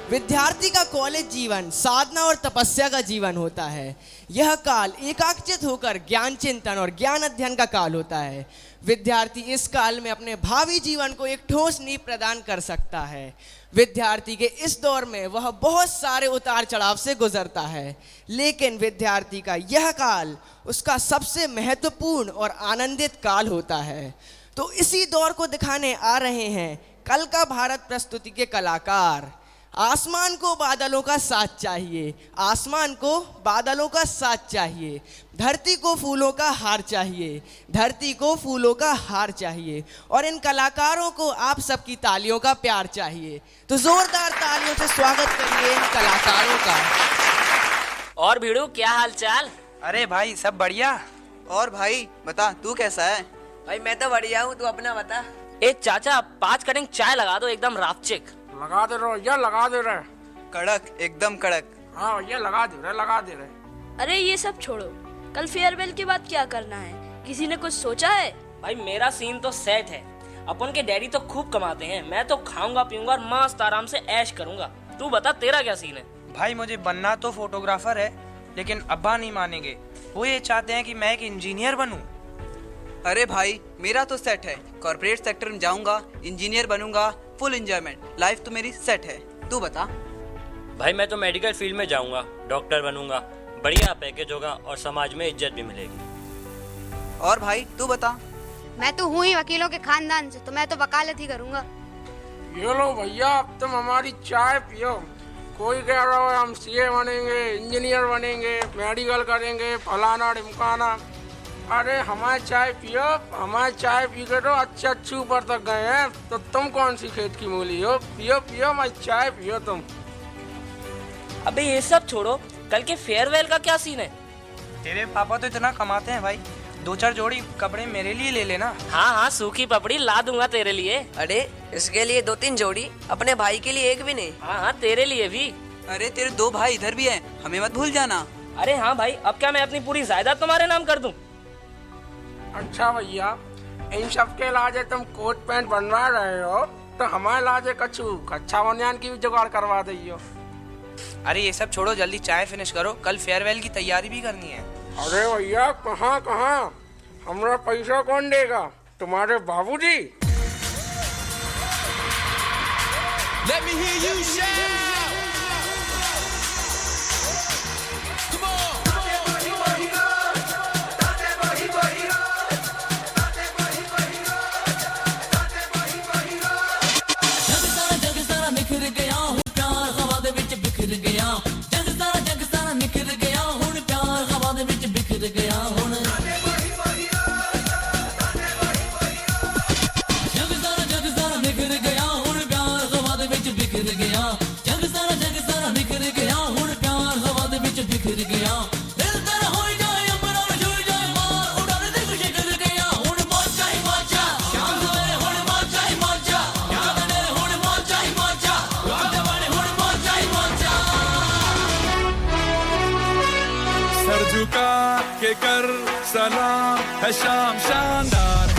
विद्यार्थी का कॉलेज जीवन साधना और तपस्या का जीवन होता है। यह काल एकाग्रचित होकर ज्ञान चिंतन और ज्ञान अध्ययन का काल होता है। विद्यार्थी इस काल में अपने भावी जीवन को एक ठोस नींव प्रदान कर सकता है। विद्यार्थी के इस दौर में वह बहुत सारे उतार चढ़ाव से गुजरता है, लेकिन विद्यार्थी का यह काल उसका सबसे महत्वपूर्ण और आनंदित काल होता है। तो इसी दौर को दिखाने आ रहे हैं कल का भारत प्रस्तुति के कलाकार। आसमान को बादलों का साथ चाहिए, आसमान को बादलों का साथ चाहिए, धरती को फूलों का हार चाहिए, धरती को फूलों का हार चाहिए, और इन कलाकारों को आप सबकी तालियों का प्यार चाहिए। तो जोरदार तालियों से स्वागत करिए इन कलाकारों का। और भीड़ू, क्या हाल चाल? अरे भाई सब बढ़िया। और भाई बता, तू कैसा है? भाई मैं तो बढ़िया हूँ, तू अपना बता। ए चाचा, 5 कटिंग चाय लगा दो, एकदम रापचिक। लगा दे रहे, या लगा दे रहे। कड़क, एकदम कड़क। हाँ भैया लगा दे रहे, लगा दे रहे। अरे ये सब छोड़ो, कल फेयरवेल के बाद क्या करना है? किसी ने कुछ सोचा है? भाई मेरा सीन तो सेट है। अपन के डैडी तो खूब कमाते हैं, मैं तो खाऊंगा पीऊंगा और मस्त आराम से ऐश करूंगा। तू बता, तेरा क्या सीन है? भाई मुझे बनना तो फोटोग्राफर है, लेकिन अब्बा नहीं मानेंगे। वो ये चाहते हैं कि मैं एक इंजीनियर बनूं। अरे भाई मेरा तो सेट है, कॉर्पोरेट सेक्टर में जाऊंगा, इंजीनियर बनूंगा, फुल एंजॉयमेंट, लाइफ तो मेरी सेट है। तू बता। भाई मैं तो मेडिकल फील्ड में जाऊंगा, डॉक्टर बनूंगा, बढ़िया पैकेज होगा और समाज में इज्जत भी मिलेगी। और भाई तू बता। मैं तो हूँ ही वकीलों के खानदान से, तो मैं तो वकालत ही करूंगा। ये लो भैया, अब तुम हमारी चाय पियो। कोई कह रहा है हम सीए बनेंगे, इंजीनियर बनेंगे, मेडिकल करेंगे, फलाना ढिमकाना। अरे हमारे चाय पियो, हमारे चाय पी के तो अच्छे ऊपर तक गए हैं। तो तुम कौन सी खेत की मूली हो? पियो पियो भाई, चाय पियो तुम। अबे ये सब छोड़ो, कल के फेयरवेल का क्या सीन है? तेरे पापा तो इतना कमाते हैं भाई, 2-4 जोड़ी कपड़े मेरे लिए ले लेना। हाँ हाँ, सूखी पपड़ी ला दूंगा तेरे लिए। अरे इसके लिए 2-3 जोड़ी, अपने भाई के लिए एक भी नहीं। हाँ हाँ, तेरे लिए भी। अरे तेरे 2 भाई इधर भी हैं, हमें मत भूल जाना। अरे हाँ भाई, अब क्या मैं अपनी पूरी जायदाद तुम्हारे नाम कर दूं? अच्छा भैया, इन सब के लाजे तुम कोट पैंट बनवा रहे हो, तो हमारे लाजे कछु कच्चा बनियान की भी जुगाड़ करवा दियो। अरे ये सब छोड़ो, जल्दी चाय फिनिश करो, कल फेयरवेल की तैयारी भी करनी है। अरे भैया कहाँ कहाँ, हमरा पैसा कौन देगा? तुम्हारे बाबूजी। Let me hear you shout. Come on. झुका के कर सलाम है शाम शानदार,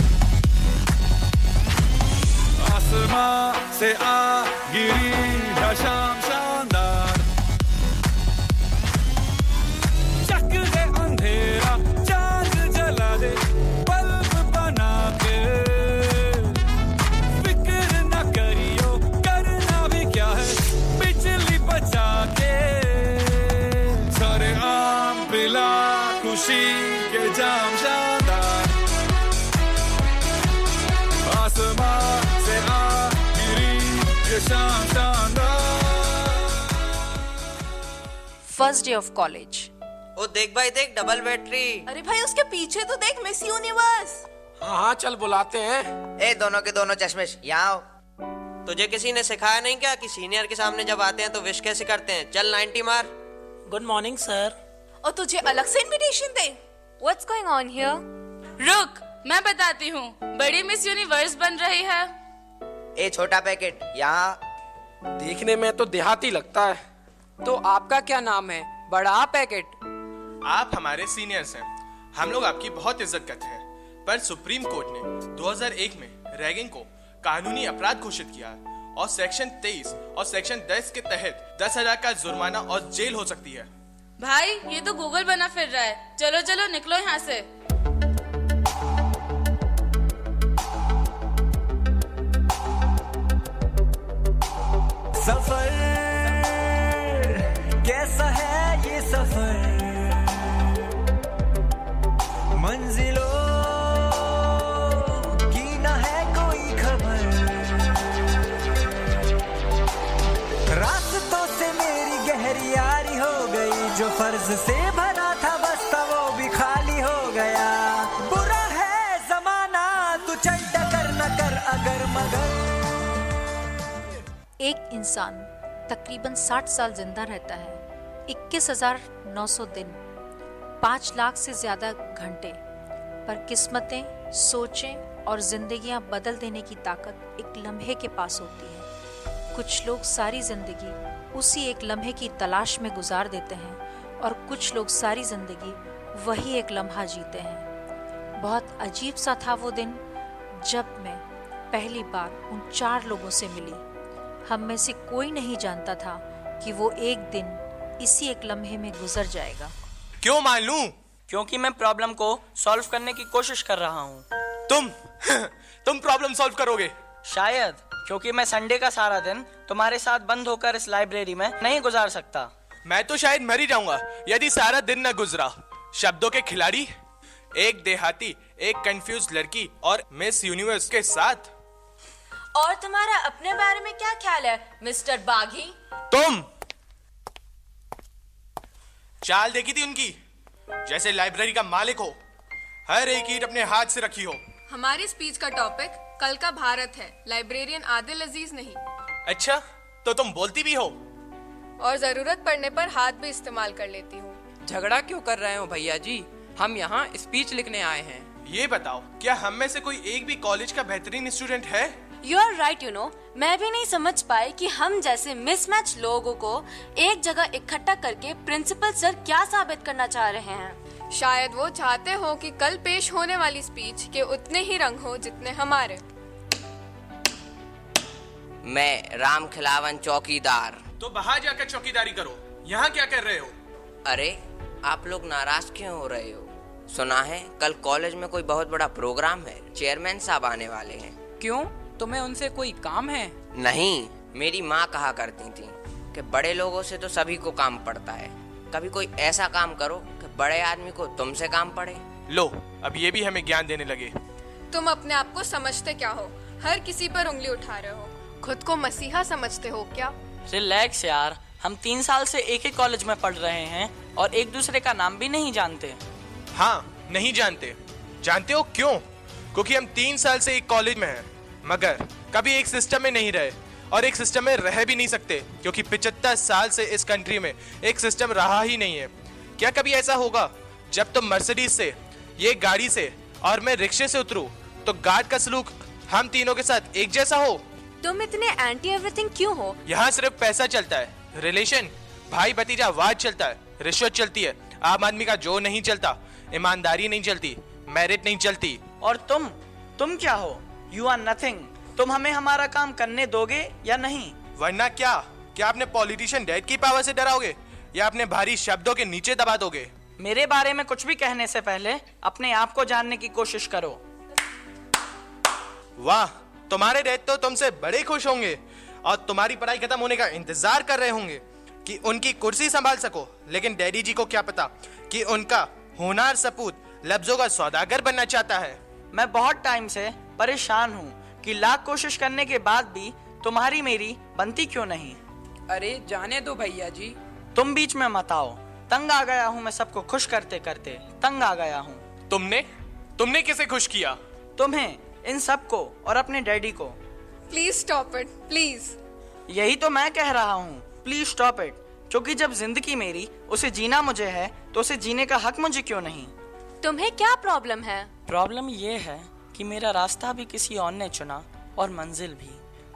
आसमां से आ गिरी है शाम शानदार। चक दे अंधेरा, चांद जला दे, बल्ब बना के, फिक्र न करियो करना भी क्या है, बिजली बचा के। सारे आम पिला खुशी के जाम शानदार, आसमां से आ गिरी ये शाम शानदार। First day of college. ओ देख भाई देख, डबल बैटरी। अरे भाई उसके पीछे तो देख, मिस यूनिवर्स। हाँ हाँ चल बुलाते हैं। ए दोनों के दोनों चश्मेश यहाँ आओ। तुझे किसी ने सिखाया नहीं क्या कि सीनियर के सामने जब आते हैं तो विश कैसे करते हैं? चल 90 मार। Good morning sir. और तुझे अलग से invitation they. What's going on here? रुक, मैं बताती हूँ। बड़ी मिस यूनिवर्स बन रही है। ए छोटा पैकेट यहाँ। देखने में तो देहाती लगता है। तो आपका क्या नाम है, बड़ा पैकेट? आप हमारे सीनियर्स हैं, हम लोग आपकी बहुत इज्जत करते हैं, पर सुप्रीम कोर्ट ने 2001 में रैगिंग को कानूनी अपराध घोषित किया और सेक्शन 23 और सेक्शन 10 के तहत 10,000 का जुर्माना और जेल हो सकती है। भाई ये तो गूगल बना फिर रहा है, चलो चलो निकलो यहाँ से। सफर कैसा है ये सफर, मंजिलों की ना है कोई खबर, रास्तों से मेरी गहरी यारी हो गई, जो फर्ज से भरा था बस्ता वो भी खाली हो गया, बुरा है जमाना तू चल टकर न कर अगर मगर। एक इंसान तकरीबन 60 साल जिंदा रहता है, 21,900 दिन, 5 लाख से ज्यादा घंटे, पर किस्मतें, सोचें और जिंदगियां बदल देने की ताकत एक लम्हे के पास होती है। कुछ लोग सारी जिंदगी उसी एक लम्हे की तलाश में गुजार देते हैं और कुछ लोग सारी जिंदगी वही एक लम्हा जीते हैं। बहुत अजीब सा था वो दिन जब मैं पहली बार उन 4 लोगों से मिली। हम में से कोई नहीं जानता था कि वो एक दिन इसी एक लम्हे में गुजर जाएगा। क्यों मान लूं? क्योंकि मैं प्रॉब्लम को सॉल्व करने की कोशिश कर रहा हूँ। तुम प्रॉब्लम सॉल्व करोगे? शायद, क्योंकि मैं संडे का सारा दिन तुम्हारे साथ बंद होकर इस लाइब्रेरी में नहीं गुजार सकता। मैं तो शायद मर ही जाऊंगा यदि सारा दिन न गुजरा। शब्दों के खिलाड़ी, एक देहाती, एक कंफ्यूज लड़की और मिस यूनिवर्स के साथ। और तुम्हारा अपने बारे में क्या ख्याल है मिस्टर बागी? तुम चाल देखी थी उनकी, जैसे लाइब्रेरी का मालिक हो, हर एक ईंट अपने हाथ से रखी हो। हमारी स्पीच का टॉपिक कल का भारत है, लाइब्रेरियन आदिल अजीज नहीं। अच्छा, तो तुम बोलती भी हो? और जरूरत पड़ने पर हाथ भी इस्तेमाल कर लेती हूँ। झगड़ा क्यों कर रहे हो भैया जी, हम यहाँ स्पीच लिखने आए हैं। ये बताओ, क्या हम में से कोई एक भी कॉलेज का बेहतरीन स्टूडेंट है? You are right, you know, मैं भी नहीं समझ पाई कि हम जैसे मिसमैच लोगों को एक जगह इकट्ठा करके प्रिंसिपल सर क्या साबित करना चाह रहे हैं। शायद वो चाहते हो कि कल पेश होने वाली स्पीच के उतने ही रंग हो जितने हमारे। मैं राम खिलावन चौकीदार। तो बाहर जाकर चौकीदारी करो, यहाँ क्या कर रहे हो? अरे आप लोग नाराज क्यों हो रहे हो? सुना है कल कॉलेज में कोई बहुत बड़ा प्रोग्राम है, चेयरमैन साहब आने वाले हैं। क्यों, तुम्हें उनसे कोई काम है? नहीं, मेरी माँ कहा करती थी कि बड़े लोगों से तो सभी को काम पड़ता है, कभी कोई ऐसा काम करो कि बड़े आदमी को तुमसे काम पड़े। लो, अब ये भी हमें ज्ञान देने लगे। तुम अपने आप को समझते क्या हो? हर किसी पर उंगली उठा रहे हो। खुद को मसीहा समझते हो क्या? रिलैक्स यार, हम 3 साल से एक ही कॉलेज में पढ़ रहे हैं और एक दूसरे का नाम भी नहीं जानते। हाँ, नहीं जानते। जानते हो क्यों? क्योंकि हम 3 साल से एक कॉलेज में हैं, मगर कभी एक सिस्टम में नहीं रहे और एक सिस्टम में रह भी नहीं सकते, क्योंकि 75 साल से इस कंट्री में एक सिस्टम रहा ही नहीं है। क्या कभी ऐसा होगा जब तुम मर्सिडीज से, ये गाड़ी से और मैं रिक्शे से उतरूं तो गार्ड का सलूक हम तीनों के साथ एक जैसा हो? तुम इतने एंटी एवरीथिंग क्यों हो? यहाँ सिर्फ पैसा चलता है, रिलेशन, भाई भतीजा वाद चलता है, रिश्वत चलती है, आम आदमी का जो नहीं चलता, ईमानदारी नहीं चलती, मेरिट नहीं चलती। और तुम क्या हो? You are nothing. तुम हमें हमारा काम करने दोगे या नहीं? वरना क्या अपने पॉलिटिशियन डैड की पावर से डराओगे या अपने भारी शब्दों के नीचे दबा दोगे? मेरे बारे में कुछ भी कहने से पहले अपने आप को जानने की कोशिश करो। वाह, तुम्हारे डैड तो तुमसे बड़े खुश होंगे और तुम्हारी पढ़ाई खत्म होने का इंतजार कर रहे होंगे कि उनकी कुर्सी संभाल सको। लेकिन डैडी जी को क्या पता कि उनका होनहार सपूत लफ्जों का सौदागर बनना चाहता है। मैं बहुत टाइम से परेशान हूँ कि लाख कोशिश करने के बाद भी तुम्हारी मेरी बनती क्यों नहीं। अरे जाने दो भैया जी, तुम बीच में मत आओ। तंग आ गया हूँ मैं सबको खुश करते करते, तंग आ गया हूँ। तुमने किसे खुश किया? तुम्हें, इन सबको और अपने डैडी को। Please stop it, please. यही तो मैं कह रहा हूँ, प्लीज स्टॉप इट। क्योंकि जब जिंदगी मेरी, उसे जीना मुझे है, तो उसे जीने का हक मुझे क्यों नहीं? तुम्हें क्या प्रॉब्लम है? प्रॉब्लम ये है कि मेरा रास्ता भी किसी और ने चुना और मंजिल भी।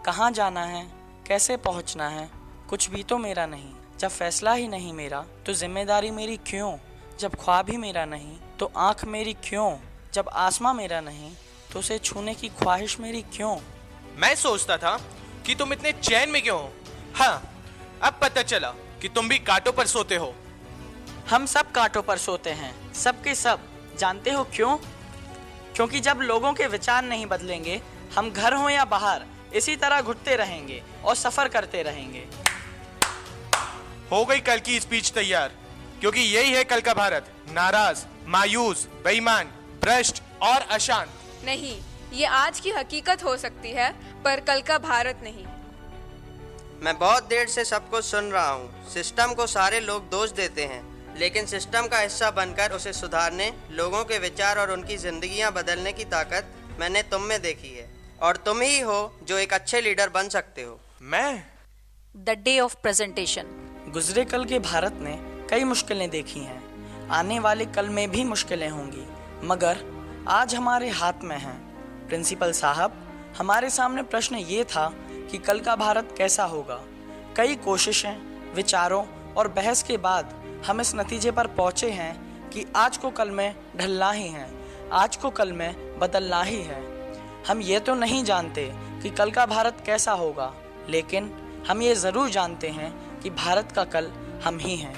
कहाँ जाना है, कैसे पहुँचना है, कुछ भी तो मेरा नहीं। जब फैसला ही नहीं मेरा तो जिम्मेदारी मेरी क्यों? जब ख्वाब ही मेरा नहीं तो आँख मेरी क्यों? जब आसमां मेरा नहीं तो उसे छूने की ख्वाहिश मेरी क्यों? मैं सोचता था कि तुम इतने चैन में क्यों हो। हाँ, अब पता चला कि तुम भी कांटों पर सोते हो। हम सब कांटों पर सोते हैं, सब के सब। जानते हो क्यों? क्योंकि जब लोगों के विचार नहीं बदलेंगे, हम घर हो या बाहर इसी तरह घुटते रहेंगे और सफर करते रहेंगे। हो गई कल की स्पीच तैयार, क्योंकि यही है कल का भारत। नाराज, मायूस, बेईमान, भ्रष्ट और अशांत। नहीं, ये आज की हकीकत हो सकती है, पर कल का भारत नहीं। मैं बहुत देर से सब कुछ सुन रहा हूँ। सिस्टम को सारे लोग दोष देते हैं, लेकिन सिस्टम का हिस्सा बनकर उसे सुधारने, लोगों के विचार और उनकी जिंदगियां बदलने की ताकत मैंने तुम में देखी है, और तुम ही हो जो एक अच्छे लीडर बन सकते हो। मैं? The day of presentation. गुजरे कल के भारत ने कई मुश्किलें देखी हैं, आने वाले कल में भी मुश्किलें होंगी, मगर आज हमारे हाथ में हैं। प्रिंसिपल साहब, हमारे सामने प्रश्न ये था कि कल का भारत कैसा होगा। कई कोशिशें, विचारों और बहस के बाद हम इस नतीजे पर पहुंचे हैं कि आज को कल में ढलना ही है, आज को कल में बदलना ही है। हम ये तो नहीं जानते कि कल का भारत कैसा होगा, लेकिन हम ये ज़रूर जानते हैं कि भारत का कल हम ही हैं।